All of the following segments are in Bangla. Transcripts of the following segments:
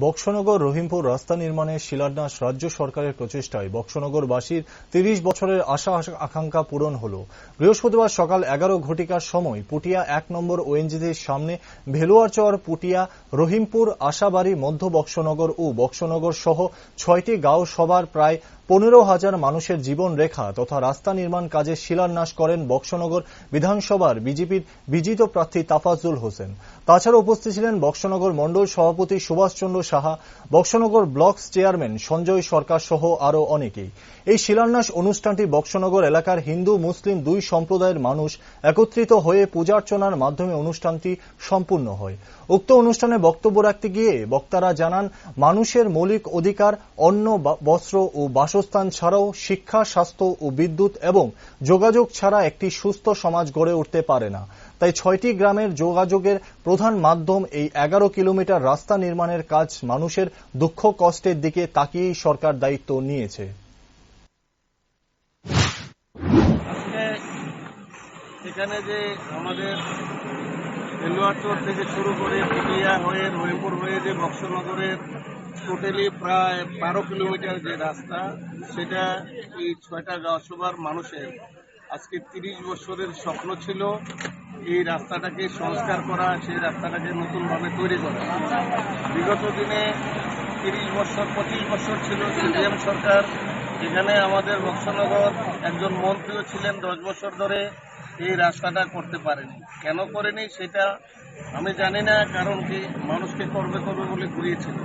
বক্সনগর রহিমপুর রাস্তা নির্মাণের শিলান্যাস রাজ্য সরকারের প্রচেষ্টায় বক্সনগরবাসীর ৩০ বছরের আশা আকাঙ্ক্ষা পূরণ হল। বৃহস্পতিবার সকাল ১১ ঘটিকার সময় পুটিয়া ১ নম্বর ওএনজিসির সামনে ভেলুয়ারচর, পুটিয়া, রহিমপুর, আশাবাড়ি, মধ্য বক্সনগর ও বক্সনগর সহ ৬টি গাঁও সভার প্রায় ১৫,০০০ মানুষের জীবন রেখা তথা রাস্তা নির্মাণ কাজের শিলান্যাস করেন বক্সনগর বিধানসভার বিজেপির বিজিত প্রার্থী তাফাজ্জল হোসেন। তাছাড়া উপস্থিত ছিলেন বক্সনগর মণ্ডল সভাপতি সুভাষচন্দ্র সাহা, বক্সনগর ব্লক চেয়ারম্যান সঞ্জয় সরকার সহ আরও অনেকেই। এই শিলান্যাস অনুষ্ঠানটি বক্সনগর এলাকার হিন্দু মুসলিম দুই সম্প্রদায়ের মানুষ একত্রিত হয়ে পূজার্চনার মাধ্যমে অনুষ্ঠানটি সম্পূর্ণ হয়। উক্ত অনুষ্ঠানে বক্তব্য রাখতে গিয়ে বক্তারা জানান, মানুষের মৌলিক অধিকার অন্ন, বস্ত্র ও বাসস্থান ছাড়াও শিক্ষা, স্বাস্থ্য ও বিদ্যুৎ এবং যোগাযোগ ছাড়া একটি সুস্থ সমাজ গড়ে উঠতে পারে না। তাই ৬টি গ্রামের যোগাযোগের প্রধান মাধ্যম এই ১১ কিলোমিটার রাস্তা নির্মাণের কাজ মানুষের দুঃখ কষ্টের দিকে তাকিয়েই সরকার দায়িত্ব নিয়েছে। এখানে যে আমাদের ভেলুয়ারচর থেকে শুরু করে পুটিয়া হয়ে রহিমপুর হয়ে যে বক্সনগরের টোটালি প্রায় ১২ কিলোমিটার যে রাস্তা, সেটা এই ৬টা গাঁওসভার মানুষের আজকে ৩০ বছরের স্বপ্ন ছিল এই রাস্তাটাকে সংস্কার করা, সেই রাস্তাটাকে নতুনভাবে তৈরি করা। বিগত দিনে ৩০ বছর ২৫ বছর ছিল সিপিএম সরকার। এখানে আমাদের বক্সনগর একজন মন্ত্রীও ছিলেন ১০ বছর ধরে, এই রাস্তাটা করতে পারেনি। কেন করেনি সেটা আমি জানি না, কারণ কি মানুষকে করবে বলে ঘুরিয়েছিল।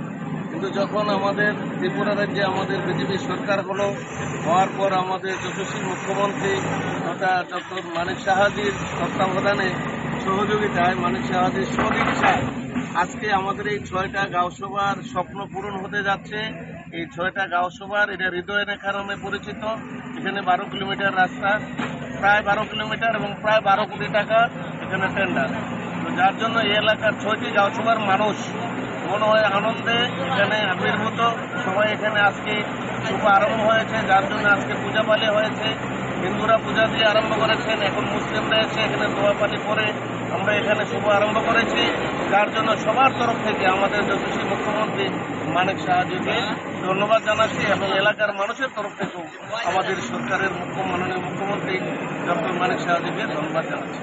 কিন্তু যখন আমাদের ত্রিপুরা রাজ্যে আমাদের বিজেপি সরকার হওয়ার পর আমাদের যশস্বী মুখ্যমন্ত্রী তথা ডক্টর মানিক সাহাজির তত্ত্বাবধানে সহযোগিতায়, মানিক সাহাজির সদিচ্ছায় আজকে আমাদের এই ৬টা গাঁওসভার স্বপ্ন পূরণ হতে যাচ্ছে। এই 6টা গাঁওসভার এটা হৃদয় রেখা নামে পরিচিত। এখানে ১২ কিলোমিটার রাস্তা, প্রায় ১২ কিলোমিটার এবং প্রায় ১২ কোটি টাকা এখানে টেন্ডার। তো যার জন্য এই এলাকার ৬টি গাঁওসভার মানুষ মনে হয় আনন্দে এখানে আবির্ভূত। সবাই এখানে আজকে শুভ আরম্ভ হয়েছে, যার জন্য আজকে পূজাপালি হয়েছে। হিন্দুরা পূজা দিয়ে আরম্ভ করেছেন, এখন মুসলিমরা এসে এখানে দোয়াপালি করে আমরা এখানে শুভ আরম্ভ করেছি। যার জন্য সবার তরফ থেকে আমাদের যশস্বী মুখ্যমন্ত্রী মানিক সাহাজিকে ধন্যবাদ জানাচ্ছি এবং এলাকার মানুষের তরফ থেকেও আমাদের সরকারের মাননীয় মুখ্যমন্ত্রী ডক্টর মানিক সাহাজিকে ধন্যবাদ জানাচ্ছি।